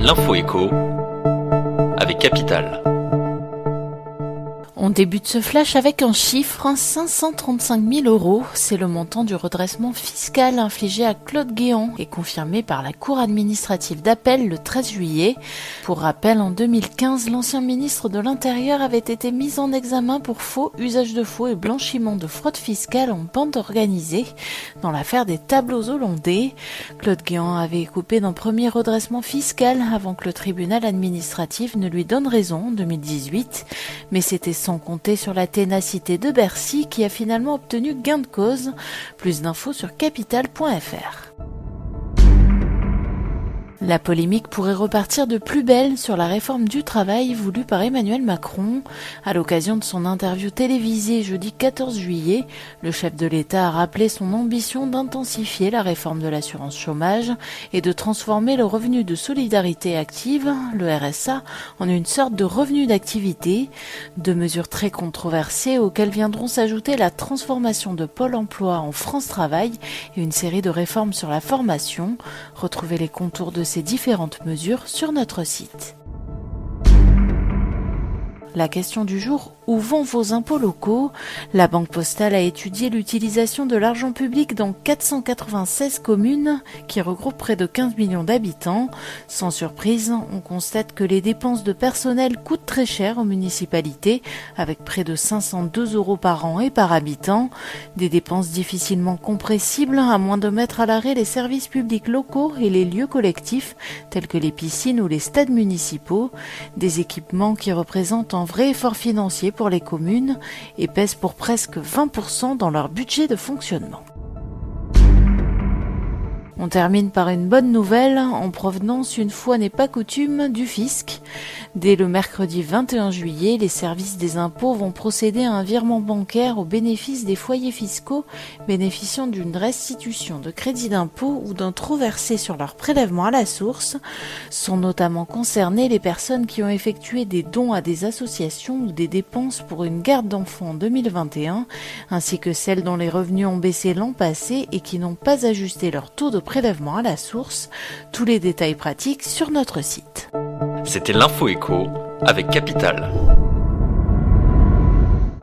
L'info écho avec Capital. On débute ce flash avec un chiffre, 535 000 €. C'est le montant du redressement fiscal infligé à Claude Guéant et confirmé par la Cour administrative d'appel le 13 juillet. Pour rappel, en 2015, l'ancien ministre de l'Intérieur avait été mis en examen pour faux, usage de faux et blanchiment de fraude fiscale en bande organisée dans l'affaire des tableaux hollandais. Claude Guéant avait écopé d'un premier redressement fiscal avant que le tribunal administratif ne lui donne raison en 2018. Mais c'était sans compter sur la ténacité de Bercy qui a finalement obtenu gain de cause. Plus d'infos sur capital.fr. La polémique pourrait repartir de plus belle sur la réforme du travail voulue par Emmanuel Macron. À l'occasion de son interview télévisée jeudi 14 juillet, le chef de l'État a rappelé son ambition d'intensifier la réforme de l'assurance chômage et de transformer le revenu de solidarité active, le RSA, en une sorte de revenu d'activité. Deux mesures très controversées auxquelles viendront s'ajouter la transformation de Pôle emploi en France Travail et une série de réformes sur la formation. Retrouvez les contours de ces différentes mesures sur notre site. La question du jour, où vont vos impôts locaux ? La Banque Postale a étudié l'utilisation de l'argent public dans 496 communes qui regroupent près de 15 millions d'habitants. Sans surprise, on constate que les dépenses de personnel coûtent très cher aux municipalités, avec près de 502 € par an et par habitant. Des dépenses difficilement compressibles, à moins de mettre à l'arrêt les services publics locaux et les lieux collectifs, tels que les piscines ou les stades municipaux. Des équipements qui représentent un vrai effort financier pour les communes et pèsent pour presque 20% dans leur budget de fonctionnement. On termine par une bonne nouvelle, en provenance, une fois n'est pas coutume, du fisc. Dès le mercredi 21 juillet, les services des impôts vont procéder à un virement bancaire au bénéfice des foyers fiscaux bénéficiant d'une restitution de crédit d'impôt ou d'un trop versé sur leur prélèvement à la source. Sont notamment concernées les personnes qui ont effectué des dons à des associations ou des dépenses pour une garde d'enfants en 2021, ainsi que celles dont les revenus ont baissé l'an passé et qui n'ont pas ajusté leur taux de prélèvement à la source. Tous les détails pratiques sur notre site. C'était l'info écho avec Capital.